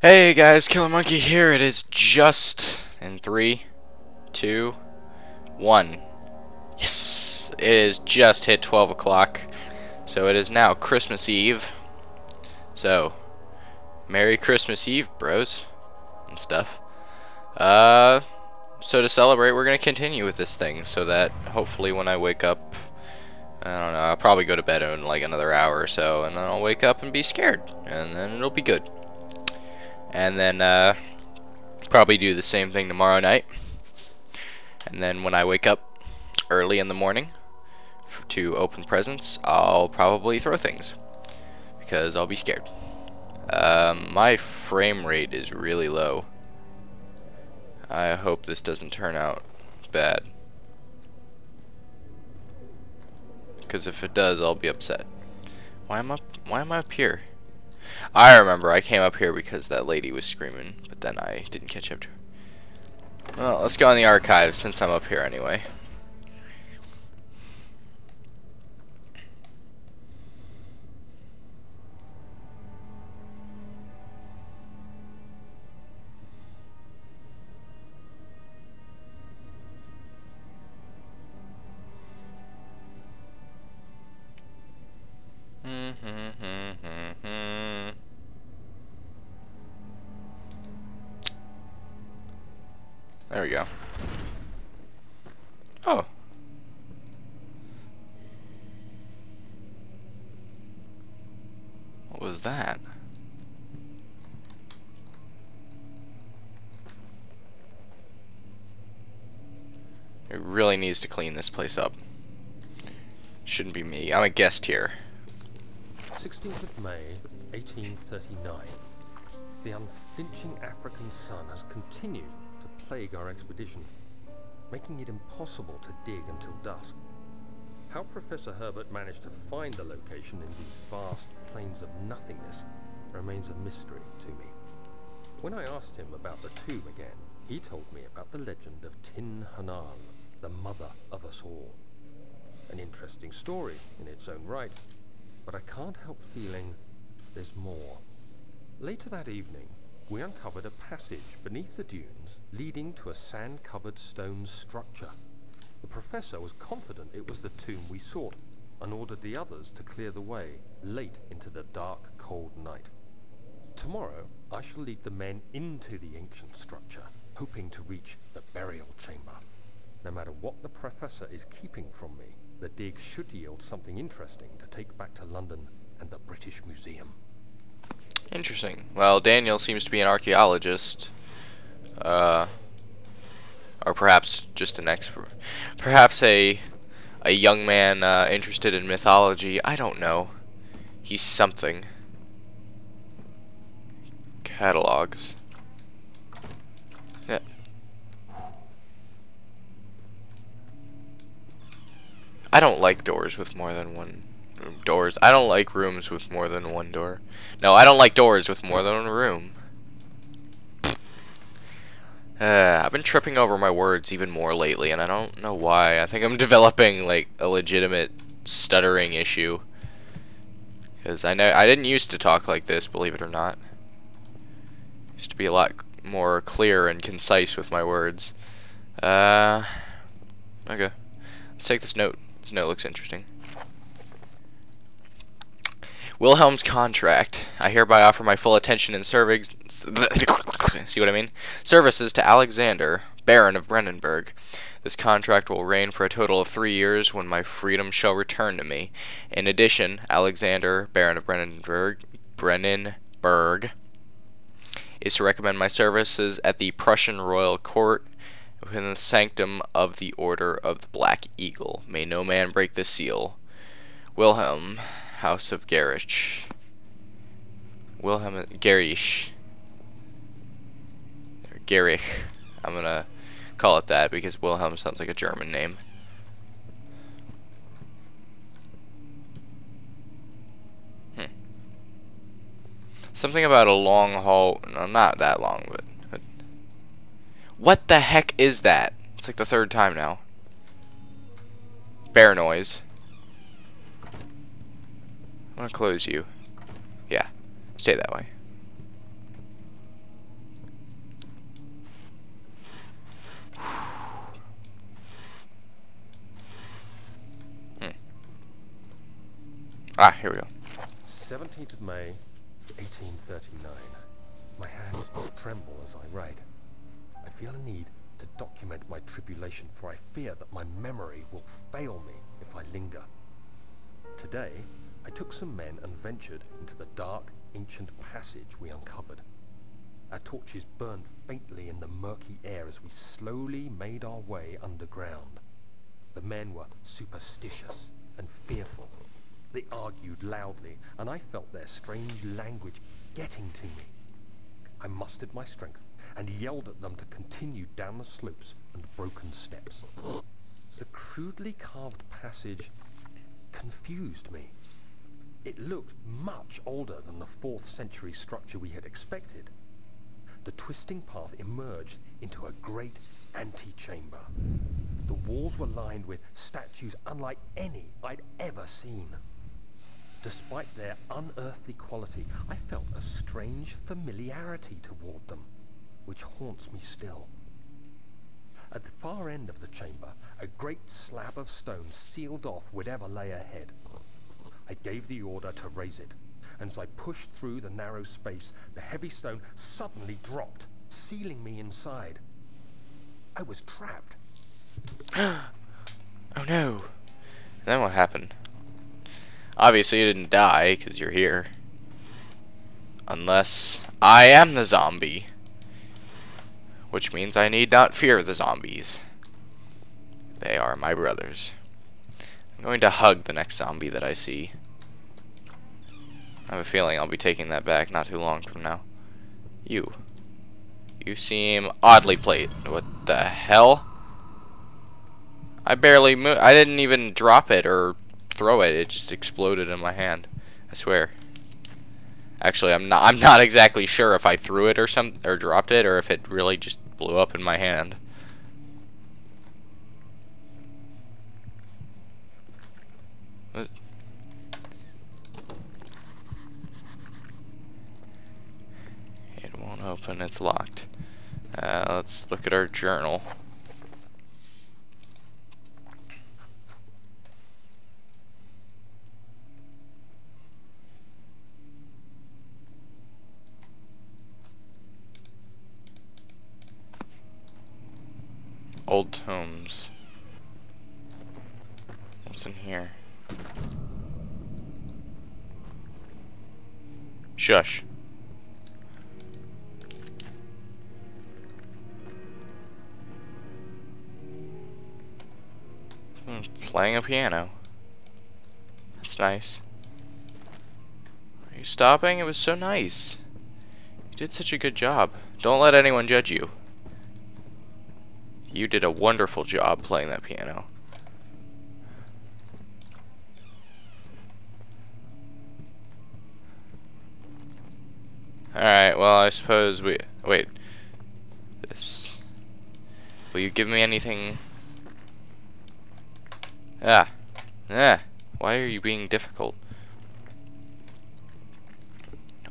Hey guys, XHLGxKillermonkey here. It is just in 3, 2, 1. Yes! It is just hit 12 o'clock. So it is now Christmas Eve. So, Merry Christmas Eve, bros. And stuff. So to celebrate, we're going to continue with this thing. So that hopefully when I wake up, I don't know, I'll probably go to bed in like another hour or so. And then I'll wake up and be scared. And then it'll be good. And then probably do the same thing tomorrow night. And then when I wake up early in the morning to open presents, I'll probably throw things because I'll be scared. My frame rate is really low. I hope this doesn't turn out bad, because if it does, I'll be upset. Why am I up here? I remember I came up here because that lady was screaming, but then I didn't catch up to her. Well, let's go in the archives since I'm up here anyway. There we go. Oh. What was that? It really needs to clean this place up. Shouldn't be me. I'm a guest here. 16th of May, 1839. The unflinching African sun has continued to plague our expedition, making it impossible to dig until dusk. How Professor Herbert managed to find the location in these vast plains of nothingness remains a mystery to me. When I asked him about the tomb again, he told me about the legend of Tin Hanan, the mother of us all. An interesting story in its own right, but I can't help feeling there's more. Later that evening, we uncovered a passage beneath the dunes leading to a sand-covered stone structure. The professor was confident it was the tomb we sought and ordered the others to clear the way late into the dark, cold night. Tomorrow, I shall lead the men into the ancient structure, hoping to reach the burial chamber. No matter what the professor is keeping from me, the dig should yield something interesting to take back to London and the British Museum. Interesting. Well, Daniel seems to be an archaeologist. Or perhaps just an expert. Perhaps a young man interested in mythology. I don't know. He's something. Catalogs. Yeah. I don't like doors with more than one doors. I don't like rooms with more than one door. No, I don't like doors with more than one room. I've been tripping over my words even more lately, and I don't know why. I think I'm developing like a legitimate stuttering issue. Because I didn't used to talk like this, believe it or not. Used to be a lot more clear and concise with my words. Okay. Let's take this note. This note looks interesting. Wilhelm's contract. I hereby offer my full attention and service. See what I mean? Services to Alexander, Baron of Brandenburg. This contract will reign for a total of 3 years, when my freedom shall return to me. In addition, Alexander, Baron of Brandenburg, is to recommend my services at the Prussian royal court within the sanctum of the Order of the Black Eagle. May no man break the seal. Wilhelm, House of Gerich. Wilhelm Gerich. Gerich. I'm gonna call it that because Wilhelm sounds like a German name. Something about a long haul. No, not that long, but what the heck is that? It's like the third time now. Bear noise. I'm gonna close you. Yeah, stay that way. Ah, here we go. 17th of May, 1839. My hands tremble as I write. I feel a need to document my tribulation, for I fear that my memory will fail me if I linger. Today, I took some men and ventured into the dark, ancient passage we uncovered. Our torches burned faintly in the murky air as we slowly made our way underground. The men were superstitious and fearful. They argued loudly, and I felt their strange language getting to me. I mustered my strength and yelled at them to continue down the slopes and broken steps. The crudely carved passage confused me. It looked much older than the 4th century structure we had expected. The twisting path emerged into a great antechamber. The walls were lined with statues unlike any I'd ever seen. Despite their unearthly quality, I felt a strange familiarity toward them, which haunts me still. At the far end of the chamber, a great slab of stone sealed off whatever lay ahead. I gave the order to raise it, and as I pushed through the narrow space, the heavy stone suddenly dropped, sealing me inside. I was trapped. Oh no. And then what happened? Obviously you didn't die, because you're here. Unless I am the zombie. Which means I need not fear the zombies. They are my brothers. I'm going to hug the next zombie that I see. I have a feeling I'll be taking that back not too long from now. You seem oddly placed. What the hell? I barely moved. I didn't even drop it or throw it. It just exploded in my hand. I swear. Actually, I'm not exactly sure if I threw it or dropped it, or if it really just blew up in my hand. What? It won't open. It's locked. Let's look at our journal. Old tomes. What's in here? Shush. Playing a piano. That's nice. Are you stopping? It was so nice. You did such a good job. Don't let anyone judge you. You did a wonderful job playing that piano. Alright, well, I suppose we... Wait. This... Will you give me anything... Ah. Why are you being difficult?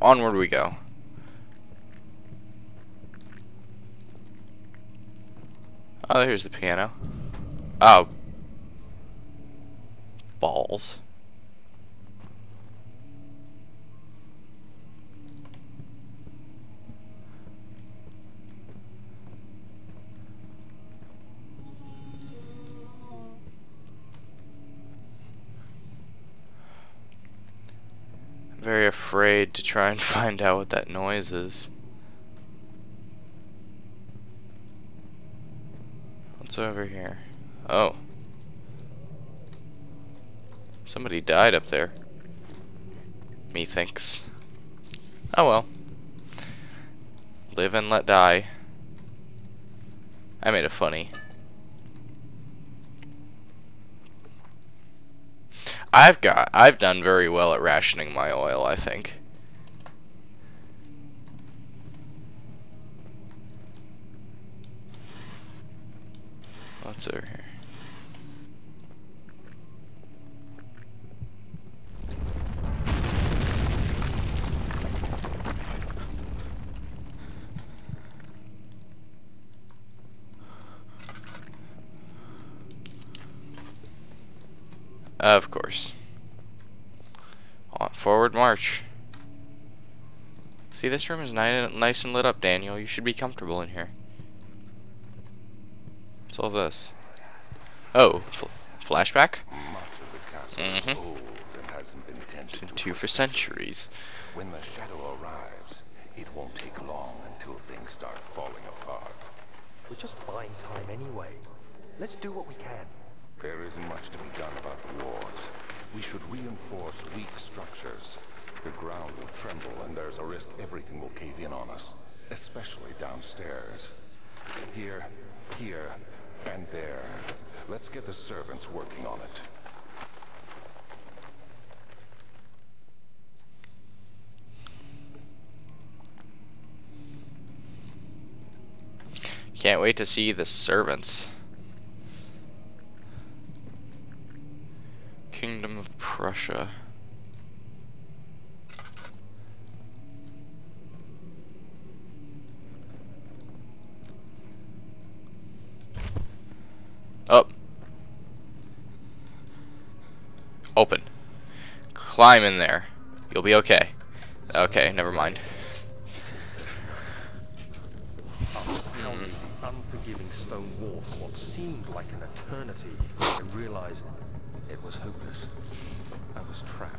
Onward we go. Oh, there's the piano. Oh. Balls. I'm very afraid to try and find out what that noise is. What's over here? Oh. Somebody died up there. Methinks. Oh well. Live and let die. I made it funny. I've done very well at rationing my oil, I think. What's over here? Of course. Forward march. See, this room is nice and lit up, Daniel. You should be comfortable in here. What's all this? Oh, flashback? Much of the castle is old and hasn't been tended to For centuries. When the shadow arrives, it won't take long until things start falling apart. We're just buying time anyway. Let's do what we can. There isn't much to be done about the walls. We should reinforce weak structures. The ground will tremble and there's a risk everything will cave in on us, especially downstairs. Here, and there. Let's get the servants working on it. Can't wait to see the servants. Kingdom of Prussia. Up. Open. Climb in there. You'll be okay. Okay, never mind. Pounding the unforgiving stone wall for what seemed like an eternity, I realized it was hopeless. I was trapped.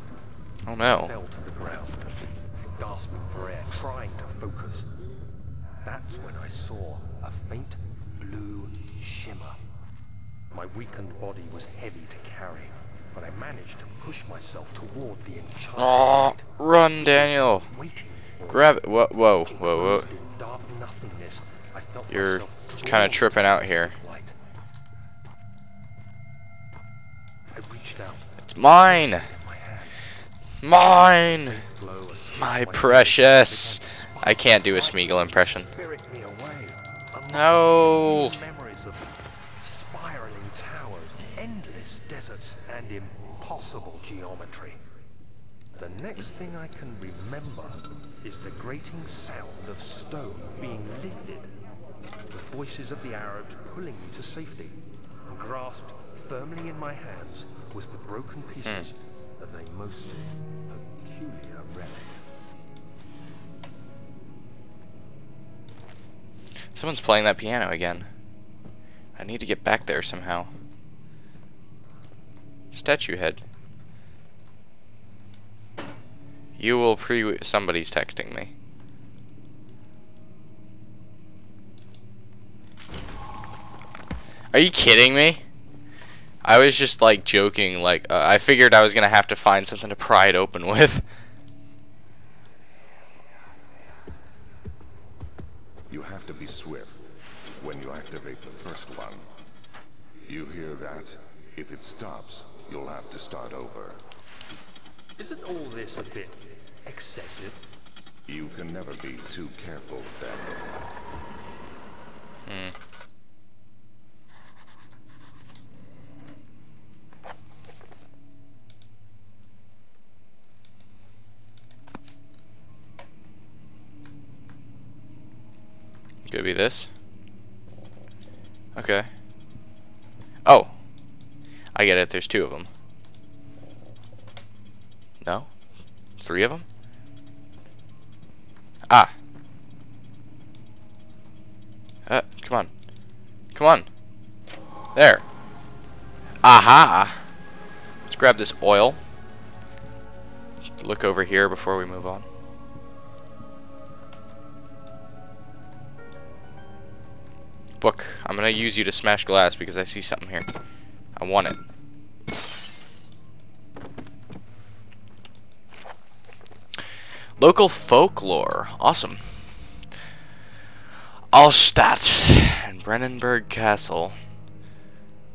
Oh no. I fell to the ground, gasping for air, trying to focus. That's when I saw a faint blue shimmer. My weakened body was heavy to carry, but I managed to push myself toward the enchanted light. Run, Daniel. Waiting for Grab it. Whoa, whoa, whoa, whoa. Enclosed in dark nothingness, I felt You're myself kind of drawn tripping out towards here. the light. I reached out. It's mine. In my hand. Mine. Glow escaped My my precious. fingers. I can't do a Smeagol impression. Spirit me away. No. Memories of spiraling towers, endless deserts, and impossible geometry. The next thing I can remember is the grating sound of stone being lifted, the voices of the Arabs pulling me to safety, and grasped firmly in my hands was the broken pieces of a most peculiar relic. Someone's playing that piano again. I need to get back there somehow. Statue head. You will somebody's texting me. Are you kidding me? I was just like joking, like I figured I was gonna have to find something to pry it open with. You have to be swift when you activate the first one. You hear that? If it stops, you'll have to start over. Isn't all this a bit excessive? You can never be too careful, Daniel. Could be this. Okay. Oh. I get it. There's two of them. No? Three of them? Ah. Come on. Come on. There. Aha! Let's grab this oil. Look over here before we move on. Book. I'm gonna use you to smash glass because I see something here. I want it. Local folklore. Awesome. Allstadt and Brennenburg Castle.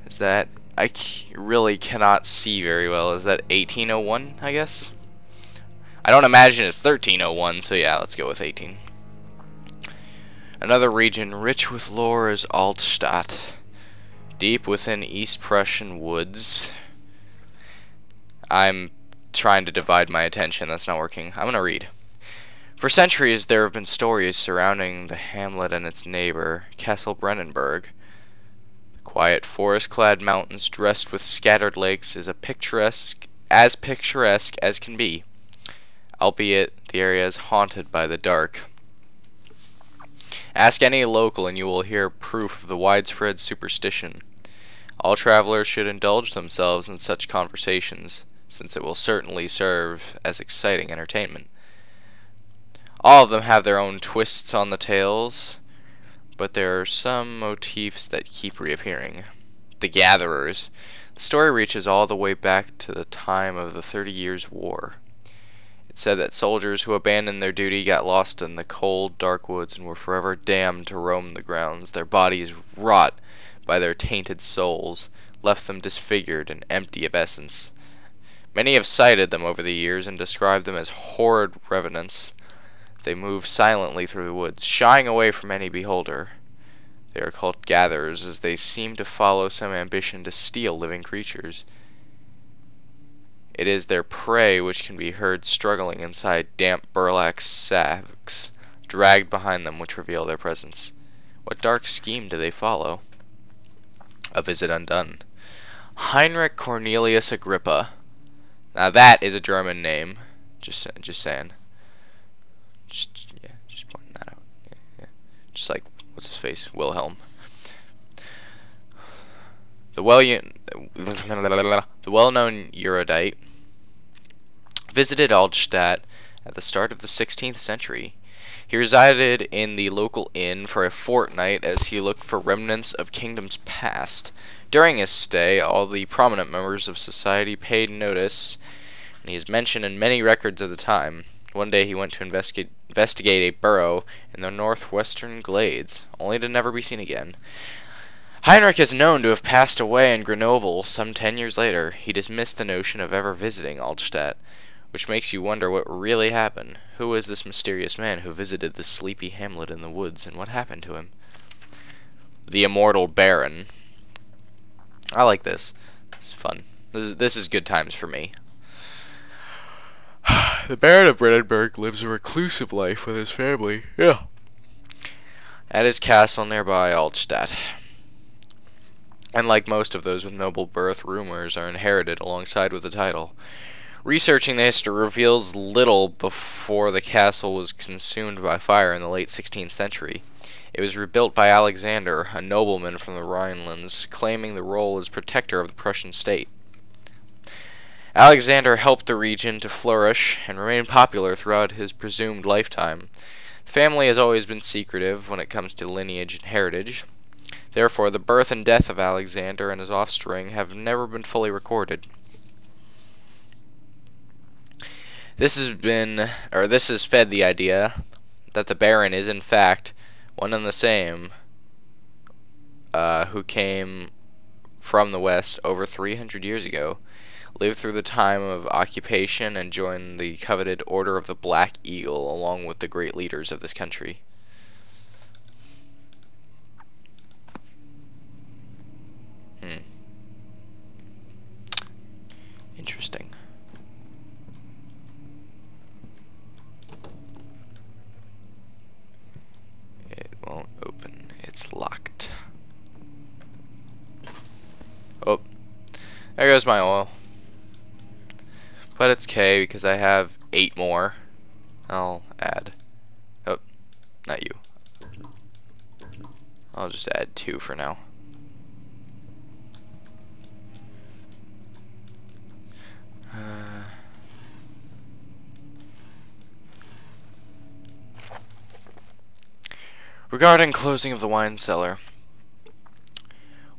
Is that... I really cannot see very well. Is that 1801, I guess? I don't imagine it's 1301, so yeah, let's go with 18. Another region rich with lore is Altstadt, deep within East Prussian woods. I'm trying to divide my attention. That's not working. I'm going to read. For centuries, there have been stories surrounding the hamlet and its neighbor, Castle Brennenburg. The quiet forest-clad mountains dressed with scattered lakes is as picturesque as can be. albeit the area is haunted by the dark. Ask any local and you will hear proof of the widespread superstition. All travelers should indulge themselves in such conversations, since it will certainly serve as exciting entertainment. All of them have their own twists on the tales, but there are some motifs that keep reappearing. The Gatherers. The story reaches all the way back to the time of the 30 Years' War. It said that soldiers who abandoned their duty got lost in the cold, dark woods and were forever damned to roam the grounds. Their bodies, wrought by their tainted souls, left them disfigured and empty of essence. Many have cited them over the years and described them as horrid revenants. They move silently through the woods, shying away from any beholder. They are called gatherers, as they seem to follow some ambition to steal living creatures. It is their prey which can be heard struggling inside damp burlap sacks, dragged behind them, which reveal their presence. What dark scheme do they follow? A Visit Undone. Heinrich Cornelius Agrippa. Now that is a German name. Just saying. Just pointing that out. Yeah. Just like, what's his face? Wilhelm. The well-known erudite visited Altstadt at the start of the 16th century. He resided in the local inn for a fortnight as he looked for remnants of kingdoms past. During his stay, all the prominent members of society paid notice, and he is mentioned in many records of the time. One day he went to investigate a burrow in the northwestern glades, only to never be seen again. Heinrich is known to have passed away in Grenoble some 10 years later. He dismissed the notion of ever visiting Altstadt, which makes you wonder what really happened. Who was this mysterious man who visited the sleepy hamlet in the woods, and what happened to him? The Immortal Baron. I like this. It's fun. This is good times for me. The Baron of Brandenburg lives a reclusive life with his family. Yeah. At his castle nearby Altstadt. And like most of those with noble birth, rumors are inherited alongside with the title. Researching the history reveals little before the castle was consumed by fire in the late 16th century. It was rebuilt by Alexander, a nobleman from the Rhinelands, claiming the role as protector of the Prussian state. Alexander helped the region to flourish and remain popular throughout his presumed lifetime. The family has always been secretive when it comes to lineage and heritage. Therefore, the birth and death of Alexander and his offspring have never been fully recorded. This has fed the idea that the Baron is in fact one and the same who came from the West over 300 years ago, lived through the time of occupation, and joined the coveted Order of the Black Eagle along with the great leaders of this country. Interesting. It won't open. It's locked. Oh, there goes my oil. But it's K because I have 8 more. I'll add. Oh, not you. I'll just add 2 for now. Regarding closing of the wine cellar,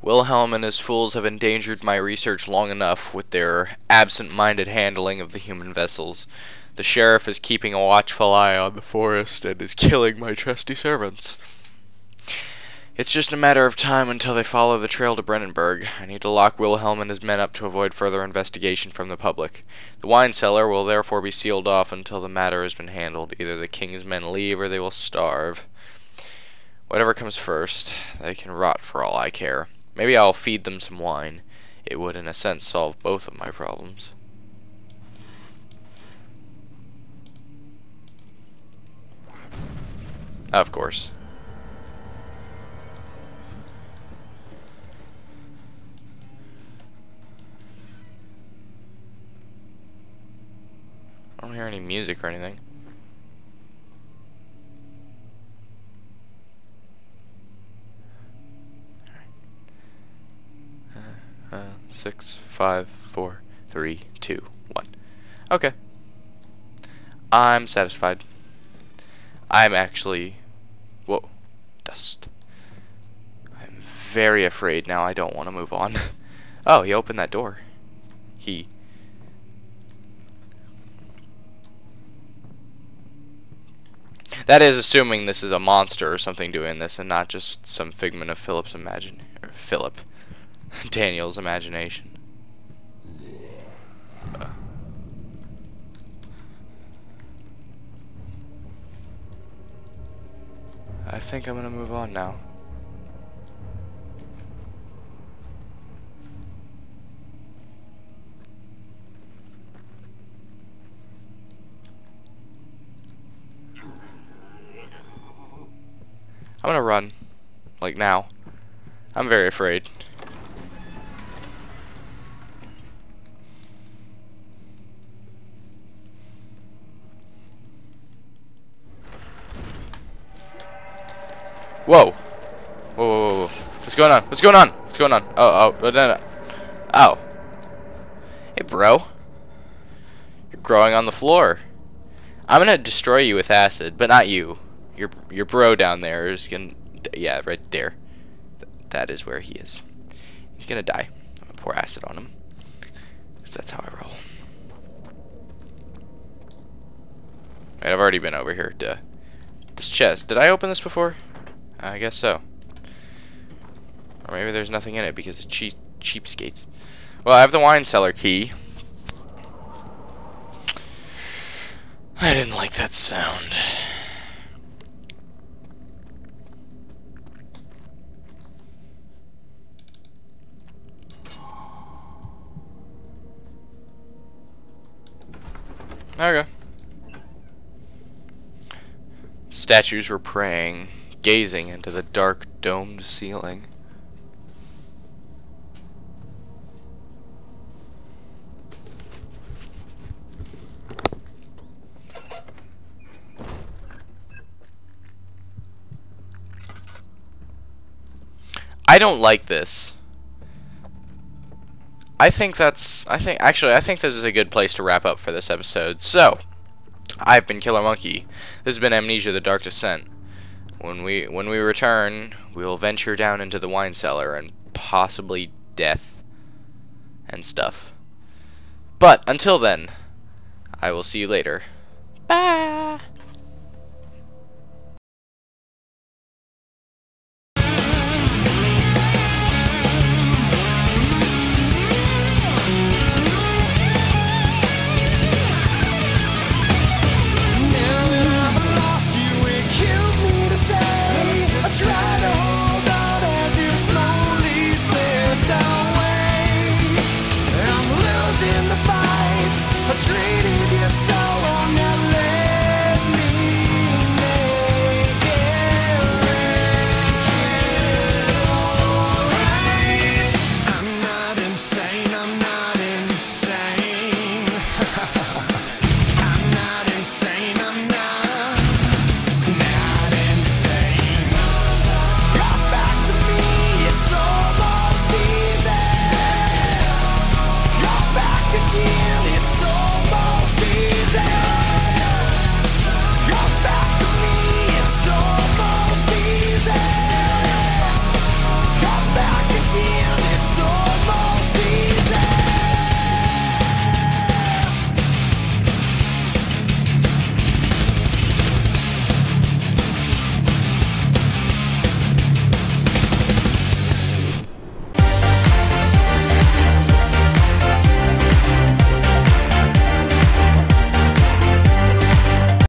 Wilhelm and his fools have endangered my research long enough with their absent-minded handling of the human vessels. The sheriff is keeping a watchful eye on the forest and is killing my trusty servants. It's just a matter of time until they follow the trail to Brandenburg. I need to lock Wilhelm and his men up to avoid further investigation from the public. The wine cellar will therefore be sealed off until the matter has been handled. Either the king's men leave or they will starve. Whatever comes first, they can rot for all I care. Maybe I'll feed them some wine. It would in a sense solve both of my problems. Of course. I don't hear any music or anything. 6, 5, 4, 3, 2, 1. Okay. I'm satisfied. I'm actually... Whoa. Dust. I'm very afraid now. I don't want to move on. Oh, he opened that door. That is assuming this is a monster or something doing this and not just some figment of Daniel's imagination. I think I'm gonna move on now. I'm gonna run. Like now. I'm very afraid. Whoa. Whoa, whoa, whoa, whoa. What's going on? What's going on? What's going on? Oh, no, no. Oh. Hey, bro. You're growing on the floor. I'm gonna destroy you with acid, but not you. Your bro down there is gonna... Yeah, right there. That is where he is. He's gonna die. I'm gonna pour acid on him. Because that's how I roll. Right, I've already been over here. Duh. This chest. Did I open this before? I guess so. Or maybe there's nothing in it because it's cheapskates. Well, I have the wine cellar key. I didn't like that sound. There we go. Statues were praying, gazing into the dark domed ceiling. I don't like this. I think this is a good place to wrap up for this episode. So, I've been Killer Monkey. This has been Amnesia: The Dark Descent. When we return, we will venture down into the wine cellar and possibly death and stuff. But until then, I will see you later. Bye.